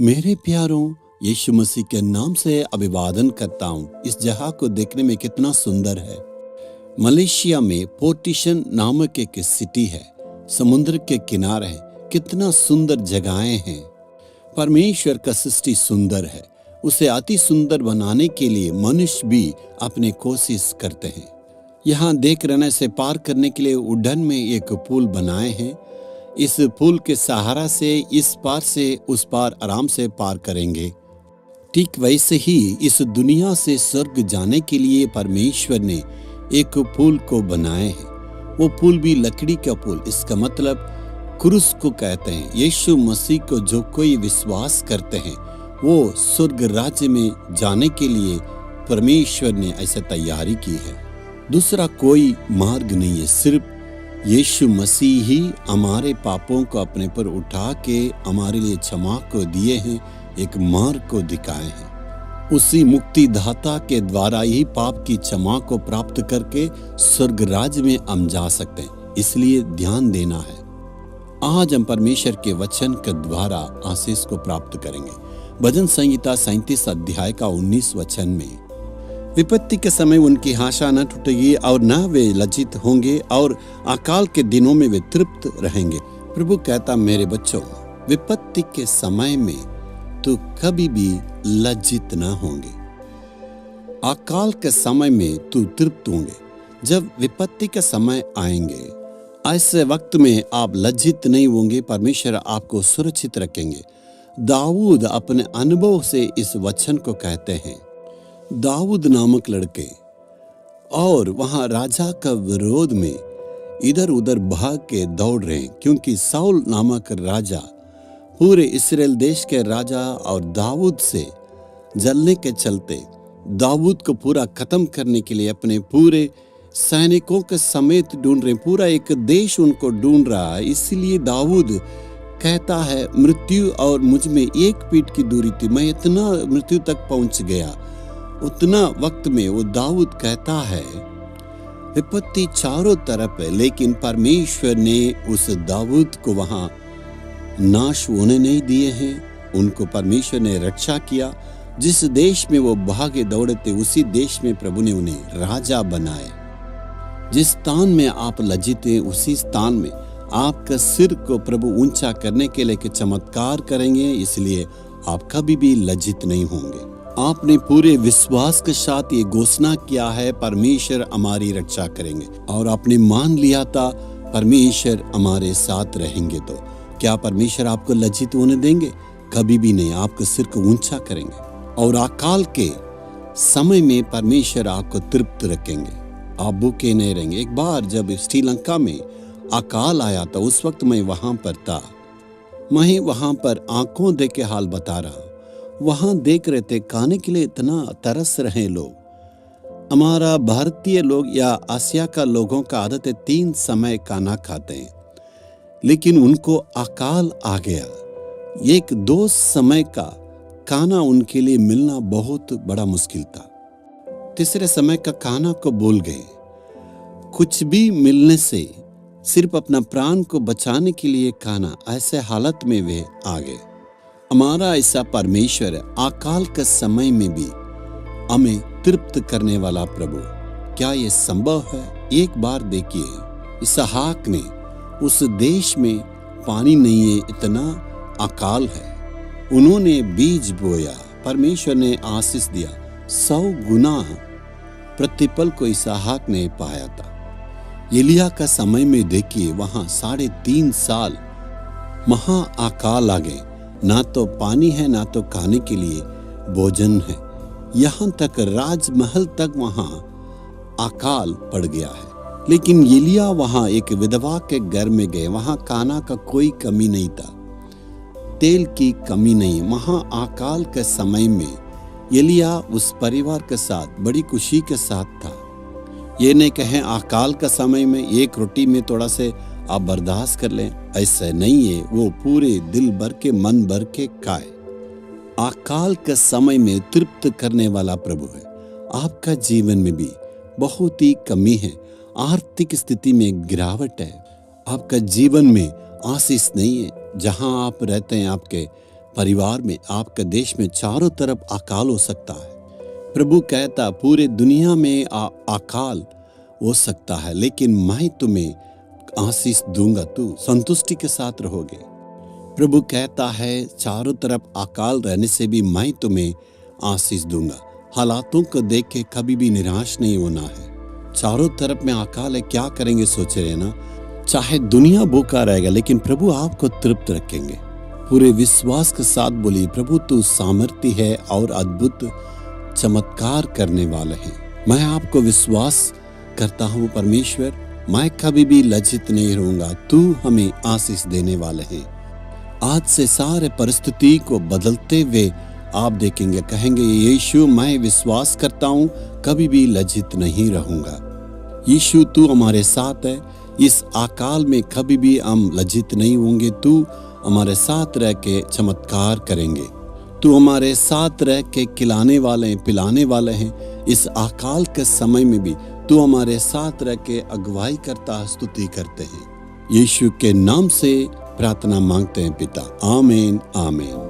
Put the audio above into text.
मेरे प्यारों, यीशु मसीह के नाम से अभिवादन करता हूँ। इस जगह को देखने में कितना सुंदर है। मलेशिया में पोर्टिशन नामक एक सिटी है, समुद्र के किनारे है। कितना सुंदर जगहें हैं। परमेश्वर का सृष्टि सुंदर है। उसे अति सुंदर बनाने के लिए मनुष्य भी अपने कोशिश करते हैं। यहाँ देख रहने से पार करने के लिए उड़न में एक पुल बनाए हैं। इस पुल के सहारा से इस पार से उस पार आराम से पार करेंगे। ठीक वैसे ही इस दुनिया से स्वर्ग जाने के लिए परमेश्वर ने एक पुल को बनाए हैं। वो पुल भी लकड़ी का पुल। इसका मतलब क्रूस को कहते हैं। यीशु मसीह को जो कोई विश्वास करते हैं वो स्वर्ग राज्य में जाने के लिए परमेश्वर ने ऐसा तैयारी की है। दूसरा कोई मार्ग नहीं है। सिर्फ यीशु मसीह ही हमारे पापों को अपने पर उठा के हमारे लिए क्षमा को दिए हैं, एक मार्ग को दिखाए हैं। उसी मुक्तिदाता के द्वारा ही पाप की क्षमा को प्राप्त करके स्वर्ग राज्य में हम जा सकते हैं। इसलिए ध्यान देना है। आज हम परमेश्वर के वचन के द्वारा आशीष को प्राप्त करेंगे। भजन संहिता 37 अध्याय का 19 वचन में, विपत्ति के समय उनकी आशा न टूटेगी और न वे लज्जित होंगे और अकाल के दिनों में वे तृप्त रहेंगे। प्रभु कहता, मेरे बच्चों, विपत्ति के समय में तो कभी भी लज्जित न होंगे। अकाल के समय में तू तृप्त होंगे। जब विपत्ति के समय आएंगे, ऐसे वक्त में आप लज्जित नहीं होंगे। परमेश्वर आपको सुरक्षित रखेंगे। दाऊद अपने अनुभव से इस वचन को कहते हैं। दाऊद नामक लड़के और वहां राजा का विरोध में इधर उधर भाग के दौड़ रहे हैं, क्योंकि साउल नामक राजा पूरे इस्राएल देश के राजा और दाऊद से जलने के चलते दाऊद को पूरा खत्म करने के लिए अपने पूरे सैनिकों के समेत ढूंढ रहे हैं। पूरा एक देश उनको ढूंढ रहा है। इसलिए दाऊद कहता है, मृत्यु और मुझ में एक पीठ की दूरी थी, मैं इतना मृत्यु तक पहुंच गया। उतना वक्त में वो दाऊद कहता है, विपत्ति चारों तरफ है, लेकिन परमेश्वर ने उस दाऊद को वहां नाश होने नहीं दिए हैं। उनको परमेश्वर ने रक्षा किया। जिस देश में वो भागे दौड़े थे, उसी देश में प्रभु ने उन्हें राजा बनाए। जिस स्थान में आप लज्जित हैं, उसी स्थान में आपका सिर को प्रभु ऊंचा करने के लिए चमत्कार करेंगे। इसलिए आप कभी भी लज्जित नहीं होंगे। आपने पूरे विश्वास के साथ ये घोषणा किया है, परमेश्वर हमारी रक्षा करेंगे, और आपने मान लिया था परमेश्वर हमारे साथ रहेंगे। तो क्या परमेश्वर आपको लज्जित होने देंगे? कभी भी नहीं। आपके सिर को ऊंचा करेंगे और अकाल के समय में परमेश्वर आपको तृप्त रखेंगे। आप भूखे नहीं रहेंगे। एक बार जब श्रीलंका में अकाल आया था, उस वक्त मैं वहां पर था। मैं वहां पर आंखों देख के हाल बता रहा। वहां देख रहे थे, खाने के लिए इतना तरस रहे लोग। हमारा भारतीय लोग या आसिया का लोगों का आदत है 3 समय खाना खाते हैं, लेकिन उनको अकाल आ गया। 1-2 समय का खाना उनके लिए मिलना बहुत बड़ा मुश्किल था। तीसरे समय का खाना को भूल गए। कुछ भी मिलने से सिर्फ अपना प्राण को बचाने के लिए खाना, ऐसे हालत में वे आ गए। हमारा ऐसा परमेश्वर है, अकाल के समय में भी हमें तृप्त करने वाला प्रभु। क्या ये संभव है? एक बार देखिए, इसहाक ने उस देश में पानी नहीं है, इतना अकाल है। उन्होंने बीज बोया, परमेश्वर ने आशीष दिया। 100 गुना प्रतिफल को इसहाक ने पाया था। एलिया का समय में देखिए, वहां 3.5 साल महा अकाल आ गए। ना तो पानी है, ना तो खाने के लिए भोजन है। यहाँ तक राजमहल तक वहां अकाल पड़ गया है। लेकिन एलिया वहां एक विधवा के घर में गए। वहां खाना का कोई कमी नहीं था, तेल की कमी नहीं। वहां अकाल के समय में एलिया उस परिवार के साथ बड़ी खुशी के साथ था। ये नहीं कहें अकाल का समय में एक रोटी में थोड़ा से आप बर्दाश्त कर लें, ऐसा नहीं है। वो पूरे दिल भर के, मन भर के खाए। अकाल के समय में तृप्त करने वाला प्रभु है। आपका जीवन में भी बहुत ही कमी है, आर्थिक स्थिति में गिरावट है, आपका जीवन में आशीष नहीं है, जहां आप रहते हैं आपके परिवार में, आपके देश में चारों तरफ अकाल हो सकता है। प्रभु कहता पूरे दुनिया में अकाल हो सकता है, लेकिन मैं तुम्हें आशीष दूंगा, तू संतुष्टि के साथ रहोगे। प्रभु कहता है चारों तरफ अकाल रहने से भी मैं तुम्हें आशीष दूंगा। हालातों को देख के कभी भी निराश नहीं होना है। चारों तरफ में अकाल है, क्या करेंगे सोचे रहना। चाहे दुनिया भूखा रहेगा, लेकिन प्रभु आपको तृप्त रखेंगे। पूरे विश्वास के साथ बोलिए, प्रभु तू सामर्थ्य है और अद्भुत चमत्कार करने वाले हैं। मैं आपको विश्वास करता हूँ परमेश्वर, मैं कभी भी लज्जित नहीं रहूंगा, तू हमें आशीष देने वाले हैं। आज से सारे परिस्थिति को बदलते हुए आप देखेंगे, कहेंगे यीशु मैं विश्वास करता हूँ, कभी भी लज्जित नहीं रहूंगा। यीशु तू हमारे साथ है, इस अकाल में कभी भी हम लज्जित नहीं होंगे। तू हमारे साथ रह के चमत्कार करेंगे, तू हमारे साथ रह के खिलाने वाले हैं, पिलाने वाले हैं। इस अकाल के समय में भी तू हमारे साथ रह के अगुवाई करता, स्तुति करते हैं। यीशु के नाम से प्रार्थना मांगते हैं पिता, आमीन आमीन।